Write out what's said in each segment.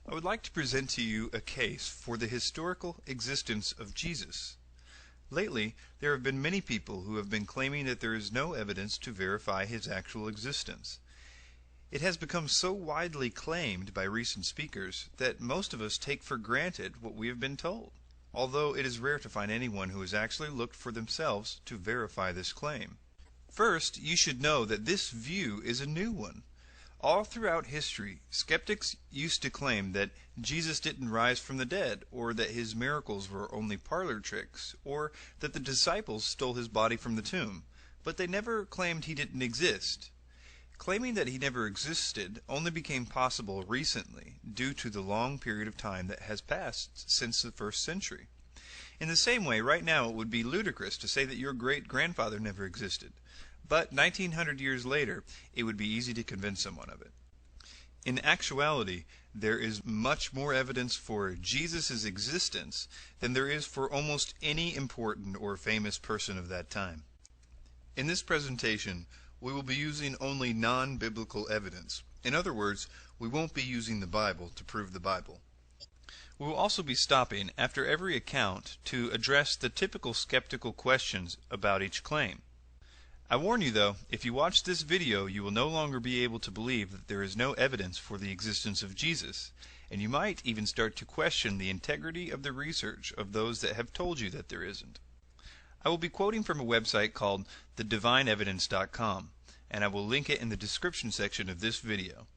I would like to present to you a case for the historical existence of Jesus. Lately, there have been many people who have been claiming that there is no evidence to verify his actual existence. It has become so widely claimed by recent speakers that most of us take for granted what we have been told, although it is rare to find anyone who has actually looked for themselves to verify this claim. First, you should know that this view is a new one. All throughout history, skeptics used to claim that Jesus didn't rise from the dead, or that his miracles were only parlor tricks, or that the disciples stole his body from the tomb, but they never claimed he didn't exist. Claiming that he never existed only became possible recently due to the long period of time that has passed since the first century. In the same way, right now it would be ludicrous to say that your great-grandfather never existed. But 1900 years later, it would be easy to convince someone of it. In actuality, there is much more evidence for Jesus' existence than there is for almost any important or famous person of that time. In this presentation, we will be using only non-biblical evidence. In other words, we won't be using the Bible to prove the Bible. We will also be stopping after every account to address the typical skeptical questions about each claim. I warn you though, if you watch this video you will no longer be able to believe that there is no evidence for the existence of Jesus, and you might even start to question the integrity of the research of those that have told you that there isn't. I will be quoting from a website called thedivineevidence.com, and I will link it in the description section of this video.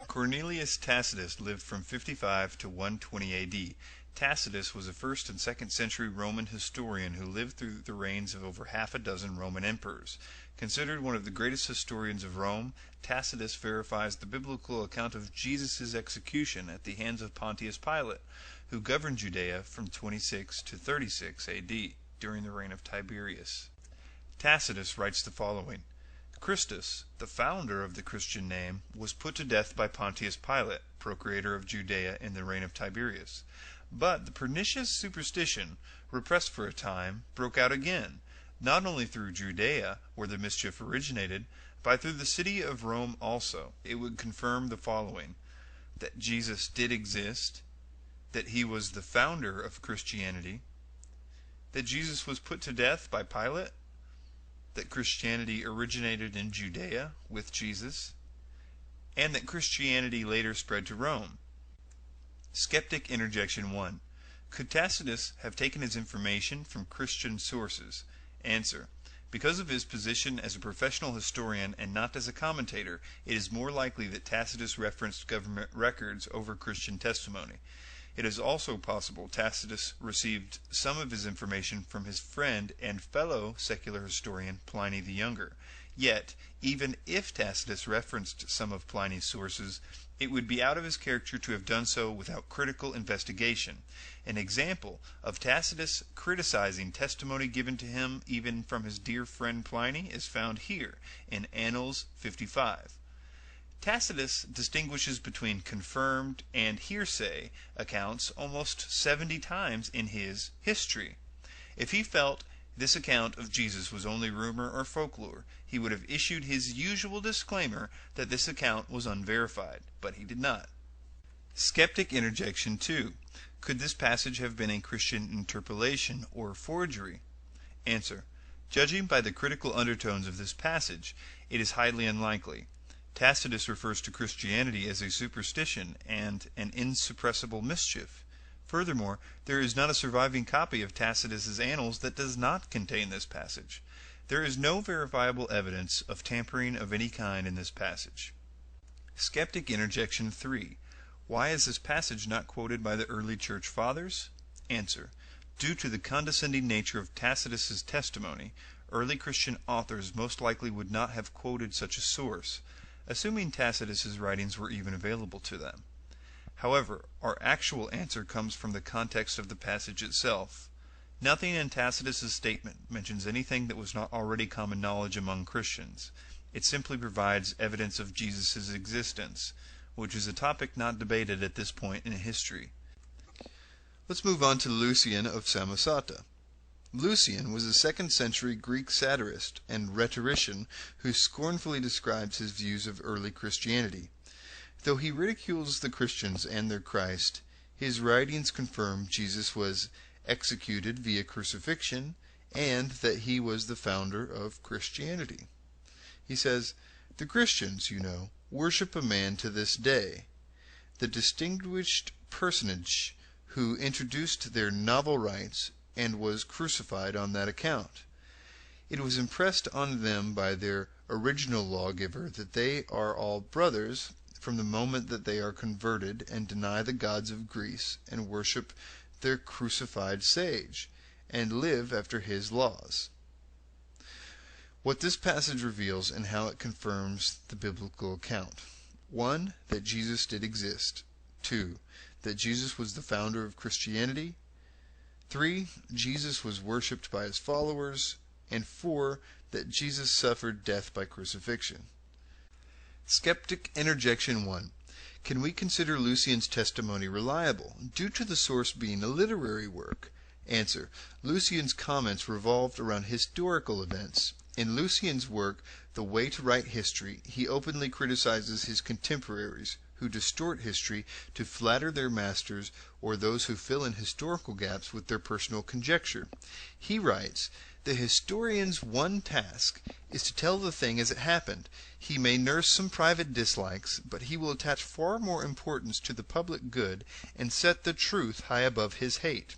Cornelius Tacitus lived from 55 to 120 AD. Tacitus was a 1st and 2nd century Roman historian who lived through the reigns of over half a dozen Roman emperors. Considered one of the greatest historians of Rome, Tacitus verifies the biblical account of Jesus' execution at the hands of Pontius Pilate, who governed Judea from 26 to 36 AD during the reign of Tiberius. Tacitus writes the following: Christus, the founder of the Christian name, was put to death by Pontius Pilate, procurator of Judea in the reign of Tiberius. But the pernicious superstition, repressed for a time, broke out again, not only through Judea, where the mischief originated, but through the city of Rome also. It would confirm the following: that Jesus did exist, that he was the founder of Christianity, that Jesus was put to death by Pilate, that Christianity originated in Judea with Jesus, and that Christianity later spread to Rome. Skeptic Interjection 1. Could Tacitus have taken his information from Christian sources? Answer: because of his position as a professional historian and not as a commentator, it is more likely that Tacitus referenced government records over Christian testimony. It is also possible Tacitus received some of his information from his friend and fellow secular historian Pliny the Younger. Yet, even if Tacitus referenced some of Pliny's sources, it would be out of his character to have done so without critical investigation. An example of Tacitus criticizing testimony given to him even from his dear friend Pliny is found here in Annals 55. Tacitus distinguishes between confirmed and hearsay accounts almost 70 times in his History. If he felt this account of Jesus was only rumor or folklore, he would have issued his usual disclaimer that this account was unverified, but he did not. Skeptic Interjection 2. Could this passage have been a Christian interpolation or forgery? Answer: judging by the critical undertones of this passage, it is highly unlikely. Tacitus refers to Christianity as a superstition and an insuppressible mischief. Furthermore, there is not a surviving copy of Tacitus's Annals that does not contain this passage. There is no verifiable evidence of tampering of any kind in this passage. Skeptic Interjection 3. Why is this passage not quoted by the early church fathers? Answer: due to the condescending nature of Tacitus's testimony, early Christian authors most likely would not have quoted such a source, assuming Tacitus's writings were even available to them. However, our actual answer comes from the context of the passage itself. Nothing in Tacitus's statement mentions anything that was not already common knowledge among Christians. It simply provides evidence of Jesus' existence, which is a topic not debated at this point in history. Let's move on to Lucian of Samosata. Lucian was a 2nd century Greek satirist and rhetorician who scornfully describes his views of early Christianity. Though he ridicules the Christians and their Christ, his writings confirm Jesus was executed via crucifixion and that he was the founder of Christianity. He says, "The Christians, you know, worship a man to this day, the distinguished personage who introduced their novel rites and was crucified on that account. It was impressed on them by their original lawgiver that they are all brothers from the moment that they are converted and deny the gods of Greece and worship their crucified sage, and live after his laws." What this passage reveals and how it confirms the biblical account. 1. That Jesus did exist. 2. That Jesus was the founder of Christianity. 3. Jesus was worshipped by his followers. And 4. That Jesus suffered death by crucifixion. Skeptic Interjection 1. Can we consider Lucian's testimony reliable, due to the source being a literary work? Answer. Lucian's comments revolved around historical events. In Lucian's work, The Way to Write History, he openly criticizes his contemporaries, who distort history to flatter their masters or those who fill in historical gaps with their personal conjecture. He writes, "The historian's one task is to tell the thing as it happened. He may nurse some private dislikes, but he will attach far more importance to the public good and set the truth high above his hate.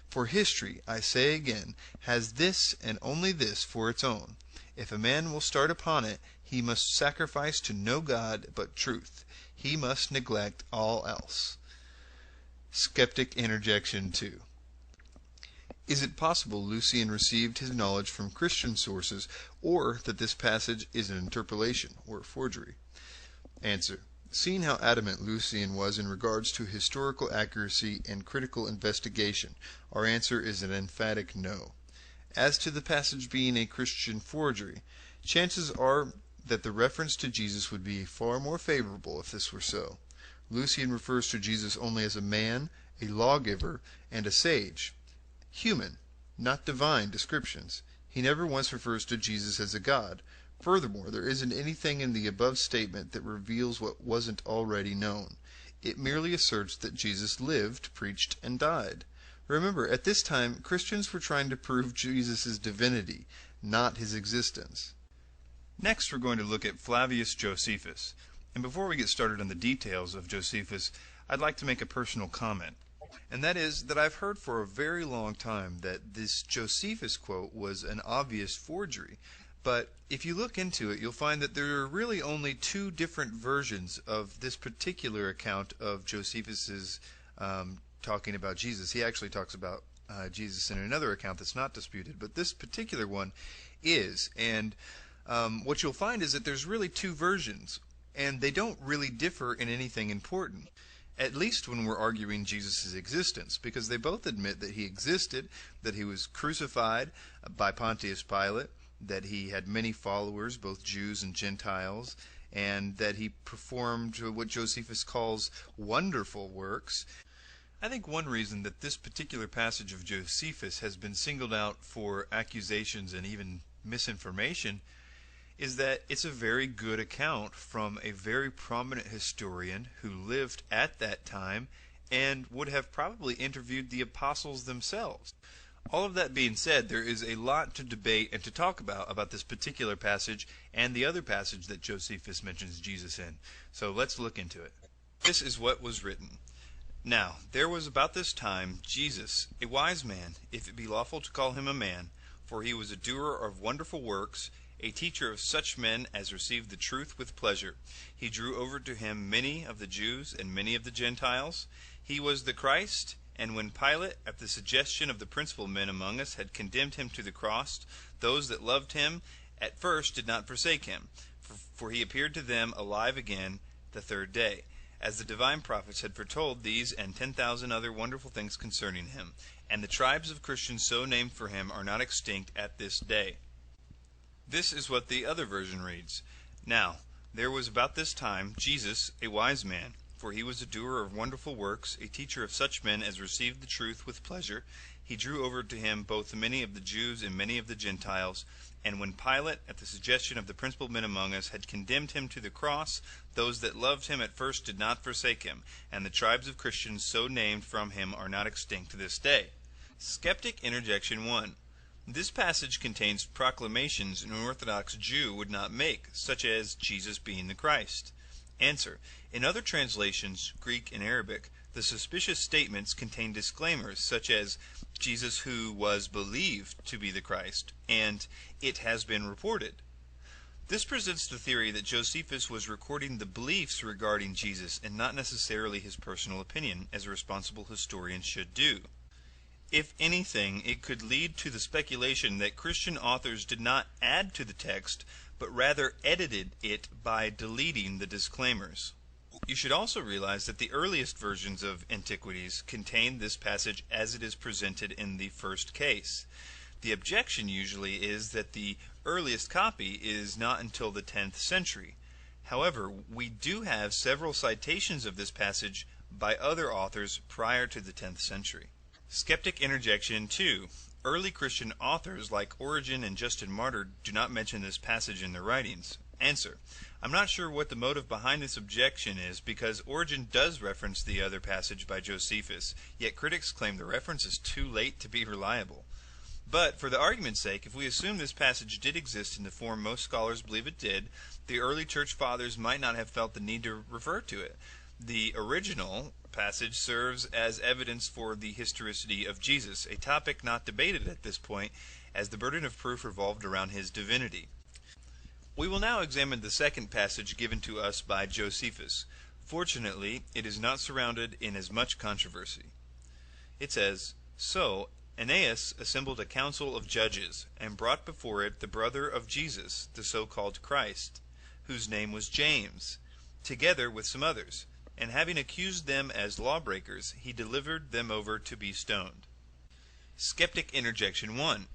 For history, I say again, has this and only this for its own. If a man will start upon it, he must sacrifice to no god but truth. He must neglect all else." Skeptic Interjection 2. Is it possible Lucian received his knowledge from Christian sources, or that this passage is an interpolation, or forgery? Answer. Seeing how adamant Lucian was in regards to historical accuracy and critical investigation, our answer is an emphatic no. As to the passage being a Christian forgery, chances are that the reference to Jesus would be far more favorable if this were so. Lucian refers to Jesus only as a man, a lawgiver, and a sage. Human, not divine descriptions. He never once refers to Jesus as a god. Furthermore, there isn't anything in the above statement that reveals what wasn't already known. It merely asserts that Jesus lived, preached, and died. Remember, at this time, Christians were trying to prove Jesus' divinity, not his existence. Next, we're going to look at Flavius Josephus. And before we get started on the details of Josephus, I'd like to make a personal comment. And that is that I've heard for a very long time that this Josephus quote was an obvious forgery. But if you look into it, you'll find that there are really only two different versions of this particular account of Josephus's talking about Jesus. He actually talks about Jesus in another account that's not disputed, but this particular one is. And what you'll find is that there's really two versions, and they don't really differ in anything important, at least when we're arguing Jesus' existence, because they both admit that he existed, that he was crucified by Pontius Pilate, that he had many followers, both Jews and Gentiles, and that he performed what Josephus calls wonderful works. I think one reason that this particular passage of Josephus has been singled out for accusations and even misinformation is that it's a very good account from a very prominent historian who lived at that time and would have probably interviewed the apostles themselves. All of that being said, there is a lot to debate and to talk about this particular passage and the other passage that Josephus mentions Jesus in. So let's look into it. This is what was written. Now, there was about this time Jesus, a wise man, if it be lawful to call him a man, for he was a doer of wonderful works, a teacher of such men as received the truth with pleasure. He drew over to him many of the Jews and many of the Gentiles. He was the Christ. And when Pilate, at the suggestion of the principal men among us, had condemned him to the cross, those that loved him at first did not forsake him, for he appeared to them alive again the third day, as the divine prophets had foretold these and 10,000 other wonderful things concerning him. And the tribes of Christians so named for him are not extinct at this day. This is what the other version reads. Now, there was about this time Jesus, a wise man, for he was a doer of wonderful works, a teacher of such men as received the truth with pleasure. He drew over to him both many of the Jews and many of the Gentiles. And when Pilate, at the suggestion of the principal men among us, had condemned him to the cross, those that loved him at first did not forsake him, and the tribes of Christians so named from him are not extinct to this day. Skeptic Interjection 1. This passage contains proclamations an Orthodox Jew would not make, such as Jesus being the Christ. Answer. In other translations, Greek and Arabic, the suspicious statements contain disclaimers such as Jesus who was believed to be the Christ, and it has been reported. This presents the theory that Josephus was recording the beliefs regarding Jesus and not necessarily his personal opinion, as a responsible historian should do. If anything, it could lead to the speculation that Christian authors did not add to the text, but rather edited it by deleting the disclaimers. You should also realize that the earliest versions of Antiquities contain this passage as it is presented in the first case. The objection usually is that the earliest copy is not until the 10th century. However, we do have several citations of this passage by other authors prior to the 10th century. Skeptic Interjection 2. Early Christian authors like Origen and Justin Martyr do not mention this passage in their writings. Answer. I'm not sure what the motive behind this objection is, because Origen does reference the other passage by Josephus, yet critics claim the reference is too late to be reliable. But, for the argument's sake, if we assume this passage did exist in the form most scholars believe it did, the early church fathers might not have felt the need to refer to it. The original passage serves as evidence for the historicity of Jesus, a topic not debated at this point, as the burden of proof revolved around his divinity. We will now examine the second passage given to us by Josephus. Fortunately, it is not surrounded in as much controversy. It says, So Aeneas assembled a council of judges, and brought before it the brother of Jesus, the so-called Christ, whose name was James, together with some others. And having accused them as lawbreakers, he delivered them over to be stoned. Skeptic Interjection 1.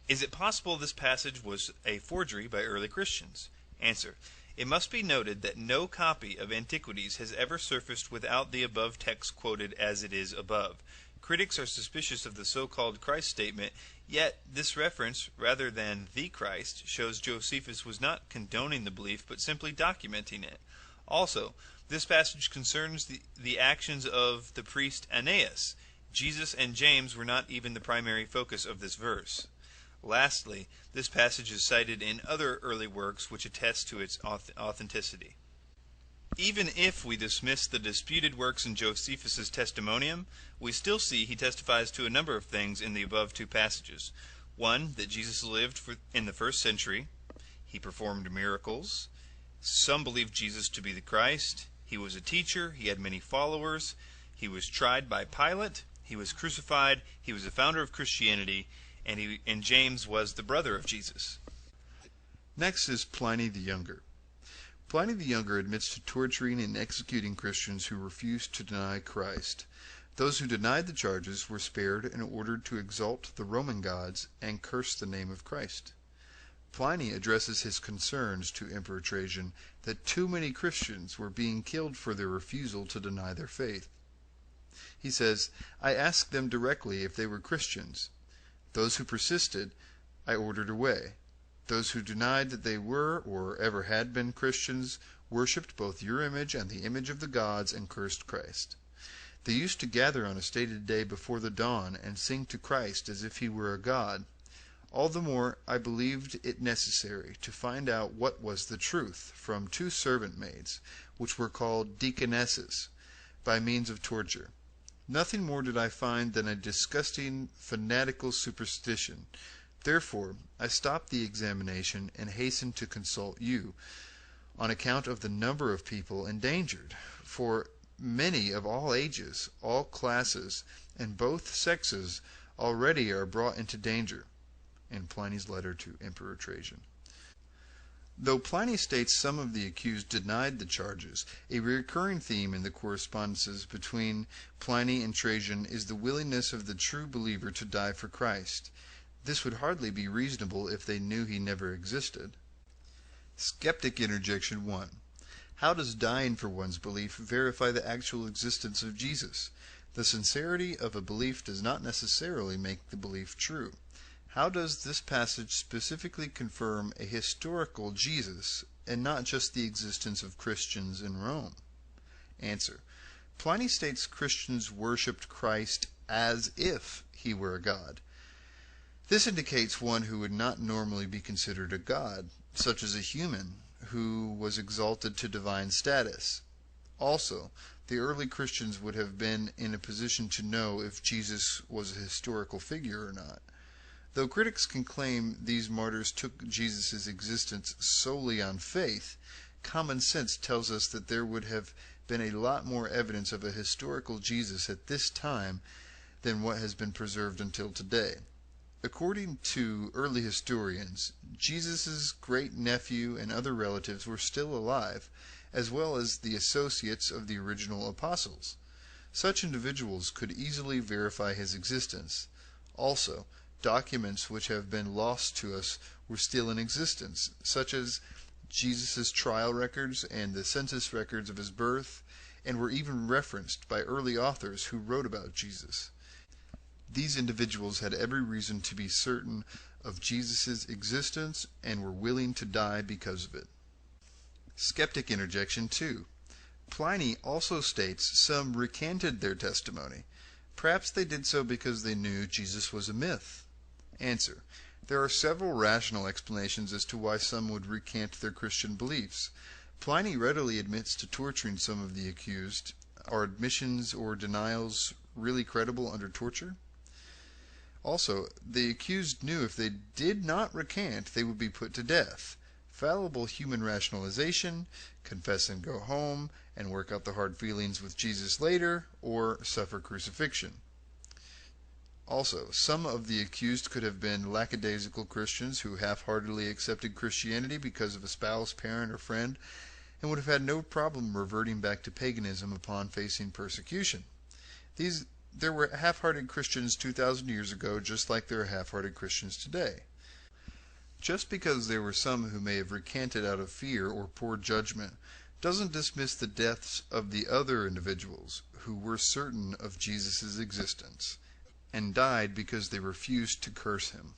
Is it possible this passage was a forgery by early Christians? Answer. It must be noted that no copy of Antiquities has ever surfaced without the above text quoted as it is above. Critics are suspicious of the so-called Christ statement, yet this reference, rather than the Christ, shows Josephus was not condoning the belief but simply documenting it. Also, this passage concerns the actions of the priest Aeneas. Jesus and James were not even the primary focus of this verse. Lastly, this passage is cited in other early works which attest to its authenticity. Even if we dismiss the disputed works in Josephus's testimonium, we still see he testifies to a number of things in the above two passages. One, that Jesus lived in the first century. He performed miracles. Some believed Jesus to be the Christ. He was a teacher. He had many followers. He was tried by Pilate. He was crucified. He was the founder of Christianity. And James was the brother of Jesus. Next is Pliny the Younger. Pliny the Younger admits to torturing and executing Christians who refused to deny Christ. Those who denied the charges were spared and ordered to exalt the Roman gods and curse the name of Christ. Pliny addresses his concerns to Emperor Trajan that too many Christians were being killed for their refusal to deny their faith. He says, I asked them directly if they were Christians. Those who persisted, I ordered away. Those who denied that they were or ever had been Christians worshipped both your image and the image of the gods and cursed Christ. They used to gather on a stated day before the dawn and sing to Christ as if he were a god. All the more I believed it necessary to find out what was the truth from 2 servant maids, which were called deaconesses, by means of torture. Nothing more did I find than a disgusting fanatical superstition. Therefore I stopped the examination and hastened to consult you, on account of the number of people endangered, for many of all ages, all classes, and both sexes already are brought into danger. In Pliny's letter to Emperor Trajan. Though Pliny states some of the accused denied the charges, a recurring theme in the correspondences between Pliny and Trajan is the willingness of the true believer to die for Christ. This would hardly be reasonable if they knew he never existed. Skeptic Interjection 1. How does dying for one's belief verify the actual existence of Jesus? The sincerity of a belief does not necessarily make the belief true. How does this passage specifically confirm a historical Jesus and not just the existence of Christians in Rome? Answer. Pliny states Christians worshipped Christ as if he were a god. This indicates one who would not normally be considered a god, such as a human who was exalted to divine status. Also, the early Christians would have been in a position to know if Jesus was a historical figure or not. Though critics can claim these martyrs took Jesus' existence solely on faith, common sense tells us that there would have been a lot more evidence of a historical Jesus at this time than what has been preserved until today. According to early historians, Jesus' great-nephew and other relatives were still alive, as well as the associates of the original apostles. Such individuals could easily verify his existence. Also, documents which have been lost to us were still in existence, such as Jesus' trial records and the census records of his birth, and were even referenced by early authors who wrote about Jesus. These individuals had every reason to be certain of Jesus' existence and were willing to die because of it. Skeptic interjection 2. Pliny also states some recanted their testimony. Perhaps they did so because they knew Jesus was a myth. Answer. There are several rational explanations as to why some would recant their Christian beliefs. Pliny readily admits to torturing some of the accused. Are admissions or denials really credible under torture? Also, the accused knew if they did not recant, they would be put to death. Fallible human rationalization, confess and go home, and work out the hard feelings with Jesus later, or suffer crucifixion. Also, some of the accused could have been lackadaisical Christians who half-heartedly accepted Christianity because of a spouse, parent, or friend, and would have had no problem reverting back to paganism upon facing persecution. There were half-hearted Christians 2,000 years ago, just like there are half-hearted Christians today. Just because there were some who may have recanted out of fear or poor judgment doesn't dismiss the deaths of the other individuals who were certain of Jesus' existence and died because they refused to curse him.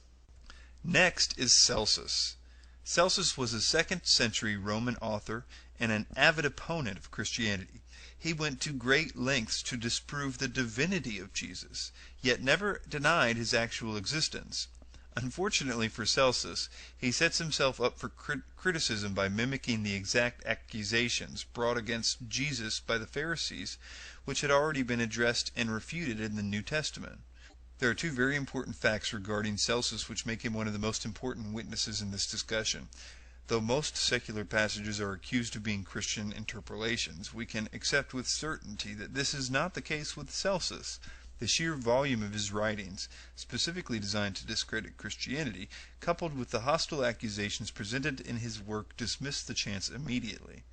Next is Celsus. Celsus was a 2nd century Roman author and an avid opponent of Christianity. He went to great lengths to disprove the divinity of Jesus, yet never denied his actual existence. Unfortunately for Celsus, he sets himself up for criticism by mimicking the exact accusations brought against Jesus by the Pharisees, which had already been addressed and refuted in the New Testament. There are two very important facts regarding Celsus which make him one of the most important witnesses in this discussion. Though most secular passages are accused of being Christian interpolations, we can accept with certainty that this is not the case with Celsus. The sheer volume of his writings, specifically designed to discredit Christianity, coupled with the hostile accusations presented in his work, dismiss the chance immediately.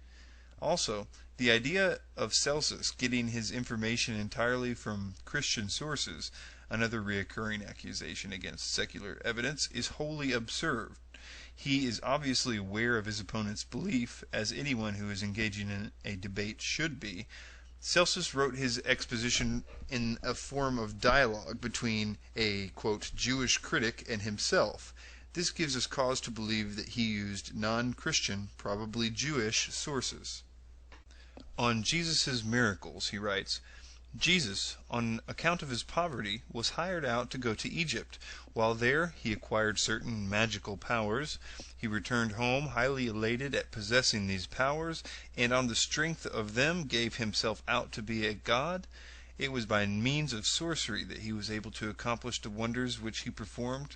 Also, the idea of Celsus getting his information entirely from Christian sources, another recurring accusation against secular evidence, is wholly absurd. He is obviously aware of his opponent's belief, as anyone who is engaging in a debate should be. Celsus wrote his exposition in a form of dialogue between a, quote, Jewish critic and himself. This gives us cause to believe that he used non-Christian, probably Jewish, sources. On Jesus' miracles, he writes, Jesus, on account of his poverty, was hired out to go to Egypt. While there, he acquired certain magical powers. He returned home highly elated at possessing these powers, and on the strength of them gave himself out to be a god. It was by means of sorcery that he was able to accomplish the wonders which he performed.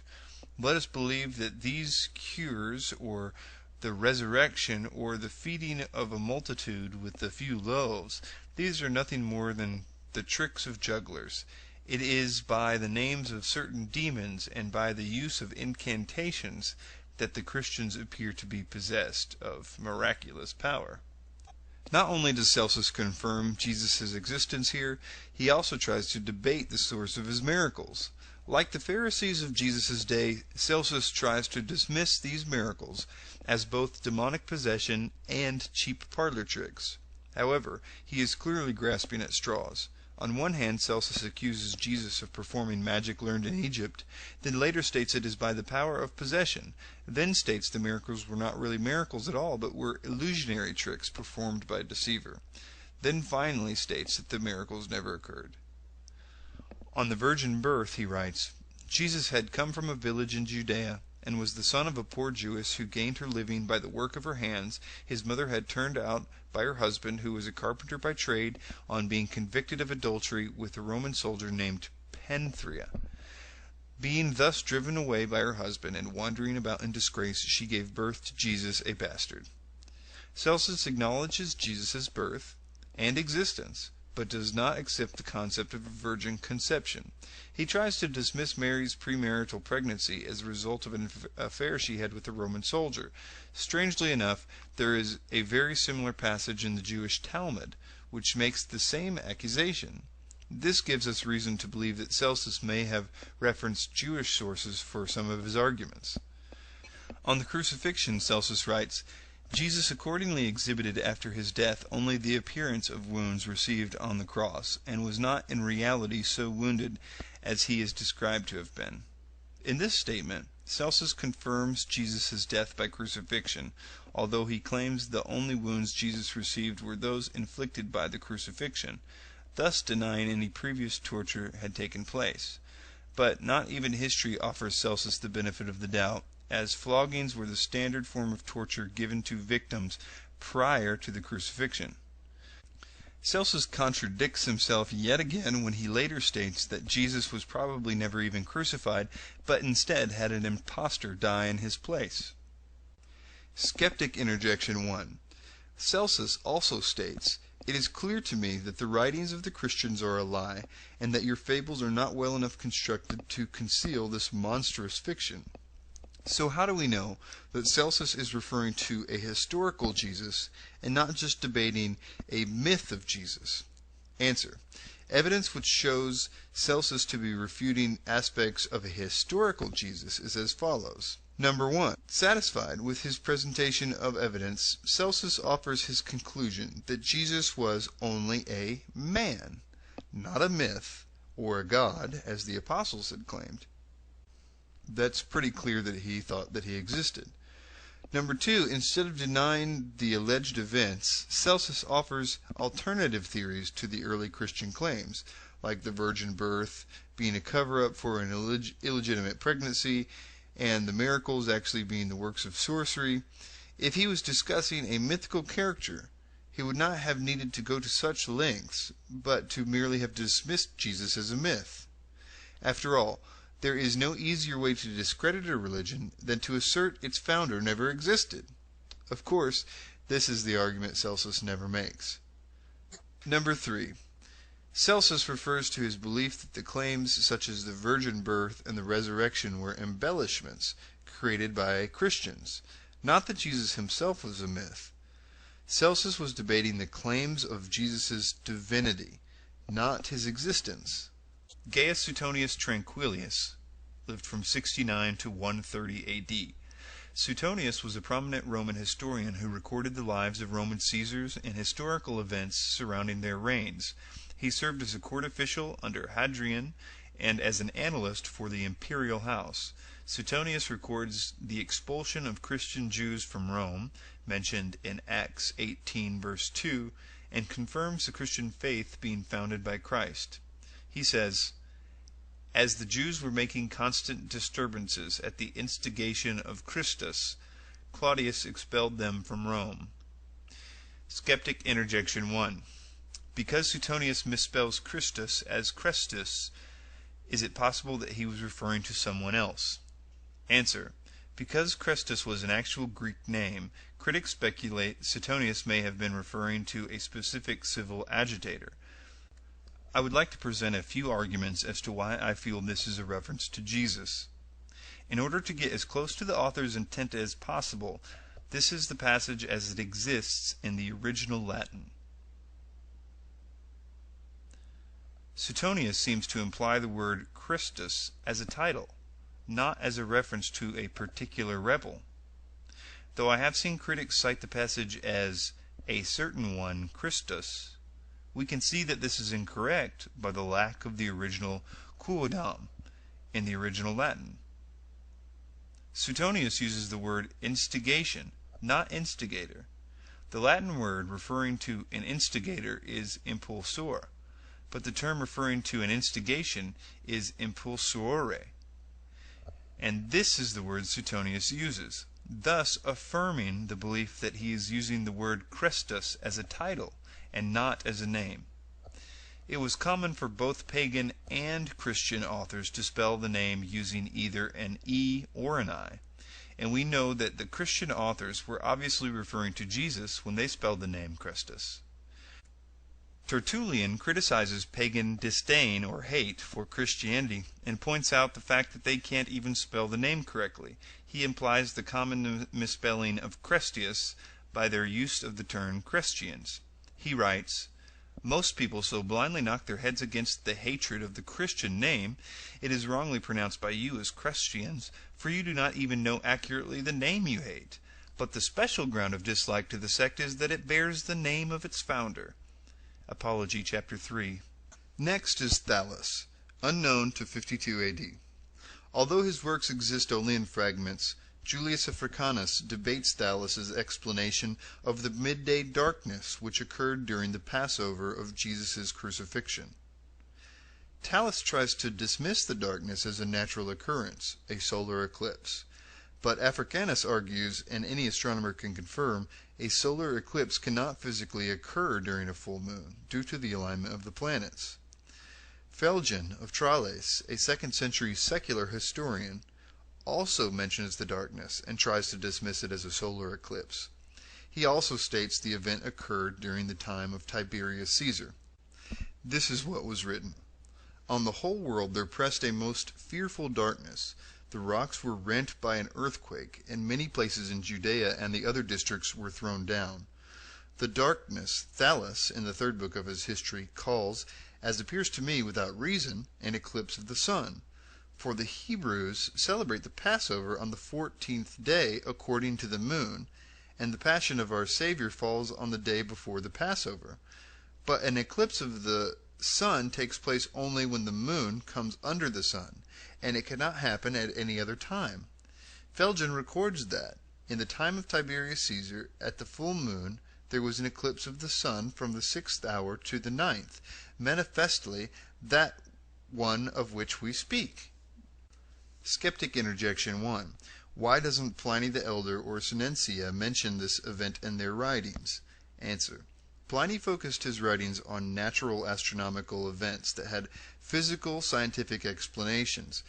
Let us believe that these cures, or the resurrection, or the feeding of a multitude with the few loaves, these are nothing more than the tricks of jugglers. It is by the names of certain demons and by the use of incantations that the Christians appear to be possessed of miraculous power. Not only does Celsus confirm Jesus' existence here, he also tries to debate the source of his miracles. Like the Pharisees of Jesus' day, Celsus tries to dismiss these miracles as both demonic possession and cheap parlor tricks. However, he is clearly grasping at straws. On one hand, Celsus accuses Jesus of performing magic learned in Egypt, then later states it is by the power of possession, then states the miracles were not really miracles at all, but were illusionary tricks performed by a deceiver, then finally states that the miracles never occurred. On the virgin birth, he writes, Jesus had come from a village in Judea, and was the son of a poor Jewess who gained her living by the work of her hands. His mother had turned out by her husband, who was a carpenter by trade, on being convicted of adultery with a Roman soldier named Penthria. Being thus driven away by her husband, and wandering about in disgrace, she gave birth to Jesus, a bastard. Celsus acknowledges Jesus' birth and existence, but does not accept the concept of a virgin conception. He tries to dismiss Mary's premarital pregnancy as a result of an affair she had with a Roman soldier. Strangely enough, there is a very similar passage in the Jewish Talmud, which makes the same accusation. This gives us reason to believe that Celsus may have referenced Jewish sources for some of his arguments. On the crucifixion, Celsus writes, Jesus accordingly exhibited after his death only the appearance of wounds received on the cross, and was not in reality so wounded as he is described to have been. In this statement, Celsus confirms Jesus' death by crucifixion, although he claims the only wounds Jesus received were those inflicted by the crucifixion, thus denying any previous torture had taken place. But not even history offers Celsus the benefit of the doubt, as floggings were the standard form of torture given to victims prior to the crucifixion. Celsus contradicts himself yet again when he later states that Jesus was probably never even crucified, but instead had an impostor die in his place. Skeptic Interjection 1. Celsus also states, "It is clear to me that the writings of the Christians are a lie, and that your fables are not well enough constructed to conceal this monstrous fiction." So how do we know that Celsus is referring to a historical Jesus and not just debating a myth of Jesus? Answer. Evidence which shows Celsus to be refuting aspects of a historical Jesus is as follows. Number 1. Satisfied with his presentation of evidence, Celsus offers his conclusion that Jesus was only a man, not a myth or a god, as the apostles had claimed. That's pretty clear that he thought that he existed. Number 2, instead of denying the alleged events, Celsus offers alternative theories to the early Christian claims, like the virgin birth being a cover-up for an illegitimate pregnancy, and the miracles actually being the works of sorcery. If he was discussing a mythical character, he would not have needed to go to such lengths, but to merely have dismissed Jesus as a myth. After all, there is no easier way to discredit a religion than to assert its founder never existed. Of course, this is the argument Celsus never makes. Number 3. Celsus refers to his belief that the claims such as the virgin birth and the resurrection were embellishments created by Christians, not that Jesus himself was a myth. Celsus was debating the claims of Jesus' divinity, not his existence. Gaius Suetonius Tranquillus lived from 69 to 130 A.D. Suetonius was a prominent Roman historian who recorded the lives of Roman Caesars and historical events surrounding their reigns. He served as a court official under Hadrian and as an analyst for the imperial house. Suetonius records the expulsion of Christian Jews from Rome, mentioned in Acts 18 verse 2, and confirms the Christian faith being founded by Christ. He says, "As the Jews were making constant disturbances at the instigation of Christus, Claudius expelled them from Rome." Skeptic Interjection 1. Because Suetonius misspells Christus as Chrestus, is it possible that he was referring to someone else? Answer. Because Chrestus was an actual Greek name, critics speculate Suetonius may have been referring to a specific civil agitator. I would like to present a few arguments as to why I feel this is a reference to Jesus. In order to get as close to the author's intent as possible, This is the passage as it exists in the original Latin. Suetonius seems to imply the word Christus as a title, not as a reference to a particular rebel. Though I have seen critics cite the passage as a certain one Christus, we can see that this is incorrect by the lack of the original quodam in the original Latin. Suetonius uses the word instigation, not instigator. The Latin word referring to an instigator is impulsor, but the term referring to an instigation is impulsore. And this is the word Suetonius uses, thus affirming the belief that he is using the word Christus as a title and not as a name. It was common for both pagan and Christian authors to spell the name using either an E or an I, and we know that the Christian authors were obviously referring to Jesus when they spelled the name Christus. Tertullian criticizes pagan disdain or hate for Christianity and points out the fact that they can't even spell the name correctly. He implies the common misspelling of Crestius by their use of the term Christians. He writes, "Most people so blindly knock their heads against the hatred of the Christian name, it is wrongly pronounced by you as Christians, for you do not even know accurately the name you hate. But the special ground of dislike to the sect is that it bears the name of its founder." Apology, chapter 3. Next is Thallus, unknown to 52 AD. Although his works exist only in fragments, Julius Africanus debates Thallus' explanation of the midday darkness which occurred during the Passover of Jesus' crucifixion. Thallus tries to dismiss the darkness as a natural occurrence, a solar eclipse. But Africanus argues, and any astronomer can confirm, a solar eclipse cannot physically occur during a full moon, due to the alignment of the planets. Phlegon of Tralles, a 2nd century secular historian, also mentions the darkness and tries to dismiss it as a solar eclipse. He also states the event occurred during the time of Tiberius Caesar. This is what was written: "On the whole world there pressed a most fearful darkness. The rocks were rent by an earthquake, and many places in Judea and the other districts were thrown down. The darkness Thallus, in the 3rd book of his history, calls, as appears to me without reason, an eclipse of the sun. For the Hebrews celebrate the Passover on the 14th day according to the moon, and the Passion of our Savior falls on the day before the Passover. But an eclipse of the sun takes place only when the moon comes under the sun, and it cannot happen at any other time. Phlegon records that, in the time of Tiberius Caesar, at the full moon, there was an eclipse of the sun from the 6th hour to the 9th, manifestly that one of which we speak." Skeptic Interjection 1. Why doesn't Pliny the Elder or Senencia mention this event in their writings? Answer. Pliny focused his writings on natural astronomical events that had physical scientific explanations.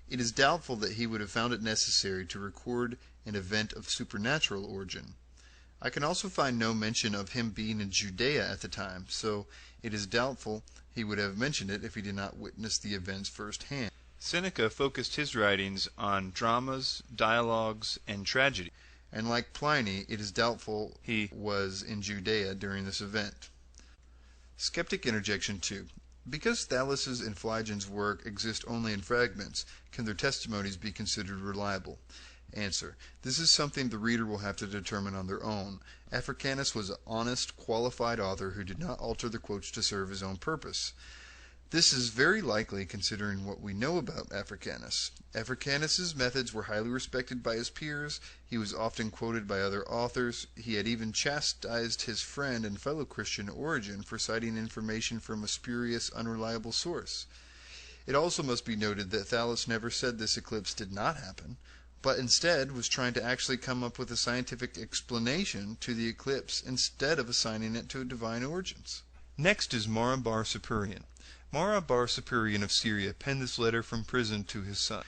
It is doubtful that he would have found it necessary to record an event of supernatural origin. I can also find no mention of him being in Judea at the time, so it is doubtful he would have mentioned it if he did not witness the events firsthand. Seneca focused his writings on dramas, dialogues, and tragedy, and like Pliny, it is doubtful he was in Judea during this event. Skeptic Interjection 2. Because Thallus' and Phlegon's work exist only in fragments, can their testimonies be considered reliable? Answer. This is something the reader will have to determine on their own. Africanus was an honest, qualified author who did not alter the quotes to serve his own purpose. This is very likely considering what we know about Africanus. Africanus's methods were highly respected by his peers, he was often quoted by other authors, he had even chastised his friend and fellow Christian Origen for citing information from a spurious, unreliable source. It also must be noted that Thallus never said this eclipse did not happen, but instead was trying to actually come up with a scientific explanation to the eclipse instead of assigning it to divine origins. Next is Mara bar Superior. Mara bar Superior of Syria penned this letter from prison to his son.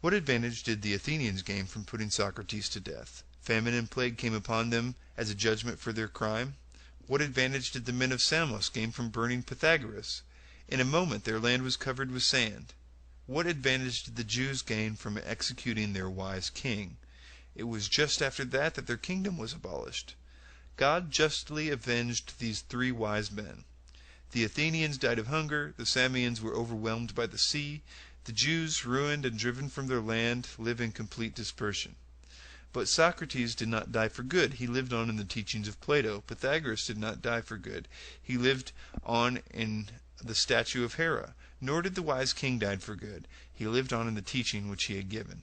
What advantage did the Athenians gain from putting Socrates to death? Famine and plague came upon them as a judgment for their crime. What advantage did the men of Samos gain from burning Pythagoras? In a moment their land was covered with sand. What advantage did the Jews gain from executing their wise king? It was just after that that their kingdom was abolished. God justly avenged these 3 wise men. The Athenians died of hunger, the Samians were overwhelmed by the sea, the Jews, ruined and driven from their land, live in complete dispersion. But Socrates did not die for good. He lived on in the teachings of Plato. Pythagoras did not die for good. He lived on in the statue of Hera. Nor did the wise king die for good. He lived on in the teaching which he had given.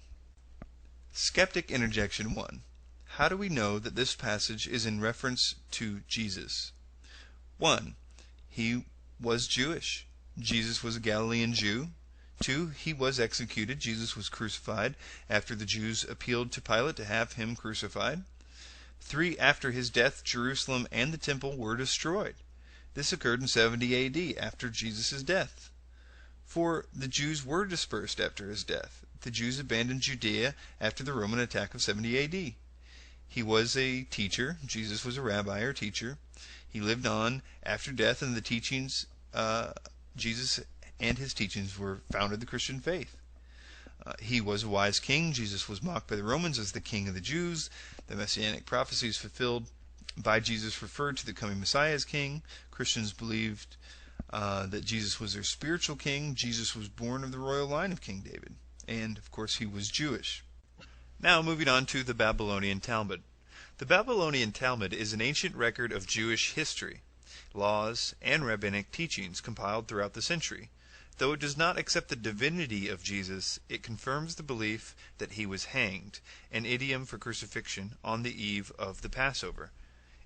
Skeptic interjection 1. How do we know that this passage is in reference to Jesus? 1. He was Jewish. Jesus was a Galilean Jew. 2. He was executed. Jesus was crucified after the Jews appealed to Pilate to have him crucified. 3. After his death, Jerusalem and the temple were destroyed. This occurred in 70 A.D., after Jesus' death. 4. The Jews were dispersed after his death. The Jews abandoned Judea after the Roman attack of 70 A.D. He was a teacher. Jesus was a rabbi or teacher. He lived on after death, and the teachings, Jesus and his teachings founded the Christian faith. He was a wise king. Jesus was mocked by the Romans as the king of the Jews. The messianic prophecies fulfilled by Jesus referred to the coming Messiah as king. Christians believed that Jesus was their spiritual king. Jesus was born of the royal line of King David. And, of course, he was Jewish. Now, moving on to the Babylonian Talmud. The Babylonian Talmud is an ancient record of Jewish history, laws, and rabbinic teachings compiled throughout the century. Though it does not accept the divinity of Jesus, it confirms the belief that he was hanged, an idiom for crucifixion, on the eve of the Passover.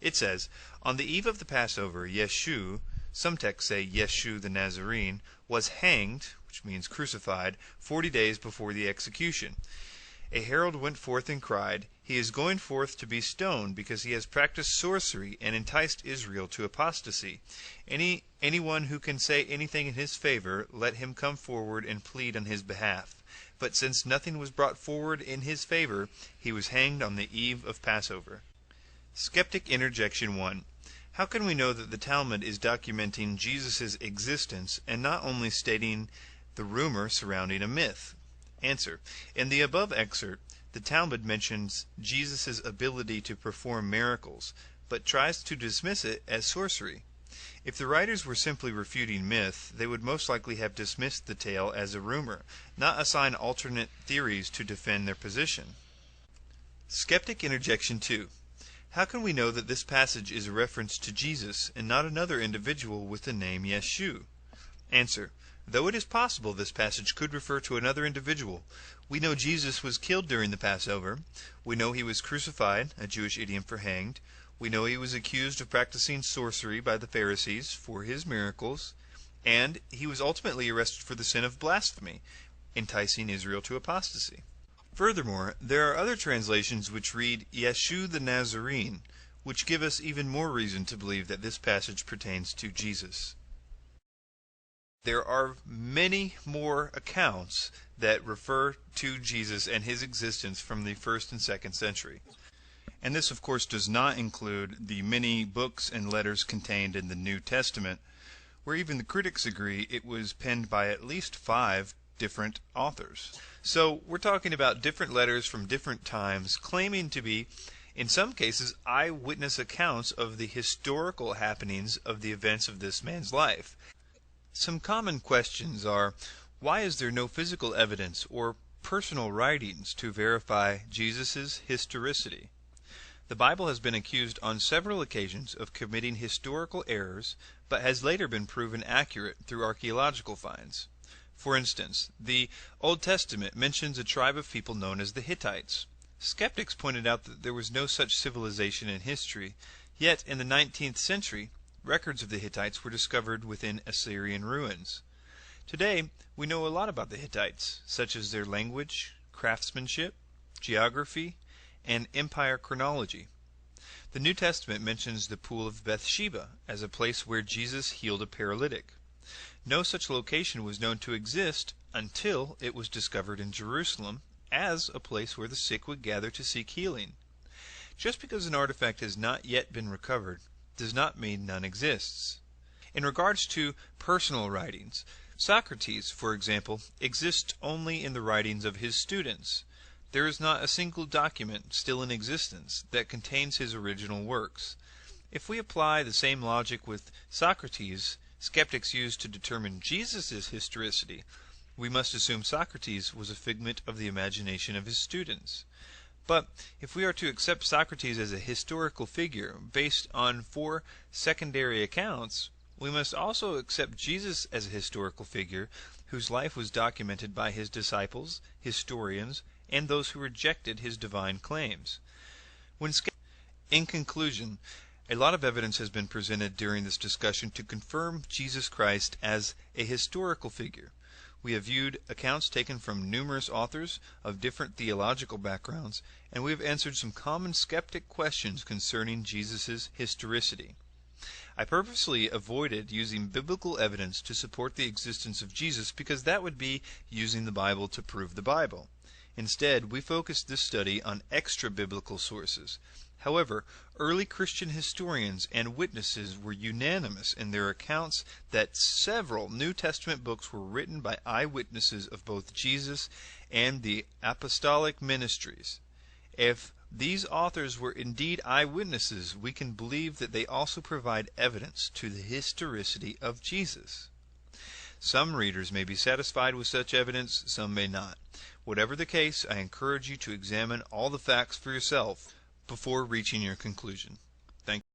It says, on the eve of the Passover, Yeshu, some texts say Yeshu the Nazarene, was hanged, which means crucified, 40 days before the execution. A herald went forth and cried, he is going forth to be stoned, because he has practiced sorcery and enticed Israel to apostasy. Anyone who can say anything in his favor, let him come forward and plead on his behalf. But since nothing was brought forward in his favor, he was hanged on the eve of Passover. Skeptic interjection 1. How can we know that the Talmud is documenting Jesus' existence and not only stating the rumor surrounding a myth? Answer. In the above excerpt, the Talmud mentions Jesus' ability to perform miracles, but tries to dismiss it as sorcery. If the writers were simply refuting myth, they would most likely have dismissed the tale as a rumor, not assign alternate theories to defend their position. Skeptic interjection 2. How can we know that this passage is a reference to Jesus and not another individual with the name Yeshu? Answer. Though it is possible this passage could refer to another individual, we know Jesus was killed during the Passover. We know he was crucified, a Jewish idiom for hanged. We know he was accused of practicing sorcery by the Pharisees for his miracles. And he was ultimately arrested for the sin of blasphemy, enticing Israel to apostasy. Furthermore, there are other translations which read Yeshu the Nazarene, which give us even more reason to believe that this passage pertains to Jesus. There are many more accounts that refer to Jesus and his existence from the 1st and 2nd century. And this, of course, does not include the many books and letters contained in the New Testament, where even the critics agree it was penned by at least 5 different authors. So we're talking about different letters from different times, claiming to be, in some cases, eyewitness accounts of the historical happenings of the events of this man's life. Some common questions are, why is there no physical evidence or personal writings to verify Jesus' historicity? The Bible has been accused on several occasions of committing historical errors, but has later been proven accurate through archaeological finds. For instance, the Old Testament mentions a tribe of people known as the Hittites. Skeptics pointed out that there was no such civilization in history, yet in the 19th century, records of the Hittites were discovered within Assyrian ruins. Today, we know a lot about the Hittites, such as their language, craftsmanship, geography, and empire chronology. The New Testament mentions the Pool of Bathsheba as a place where Jesus healed a paralytic. No such location was known to exist until it was discovered in Jerusalem as a place where the sick would gather to seek healing. Just because an artifact has not yet been recovered does not mean none exists. In regards to personal writings, Socrates, for example, exists only in the writings of his students. there is not a single document still in existence that contains his original works. If we apply the same logic with Socrates, skeptics used to determine Jesus' historicity, we must assume Socrates was a figment of the imagination of his students. But if we are to accept Socrates as a historical figure based on 4 secondary accounts, we must also accept Jesus as a historical figure whose life was documented by his disciples, historians, and those who rejected his divine claims. In conclusion, a lot of evidence has been presented during this discussion to confirm Jesus Christ as a historical figure. We have viewed accounts taken from numerous authors of different theological backgrounds, and we have answered some common skeptic questions concerning Jesus' historicity. I purposely avoided using biblical evidence to support the existence of Jesus because that would be using the Bible to prove the Bible. Instead, we focused this study on extra-biblical sources. However, early Christian historians and witnesses were unanimous in their accounts that several New Testament books were written by eyewitnesses of both Jesus and the apostolic ministries. If these authors were indeed eyewitnesses, we can believe that they also provide evidence to the historicity of Jesus. Some readers may be satisfied with such evidence, some may not. Whatever the case, I encourage you to examine all the facts for yourself before reaching your conclusion. Thank you.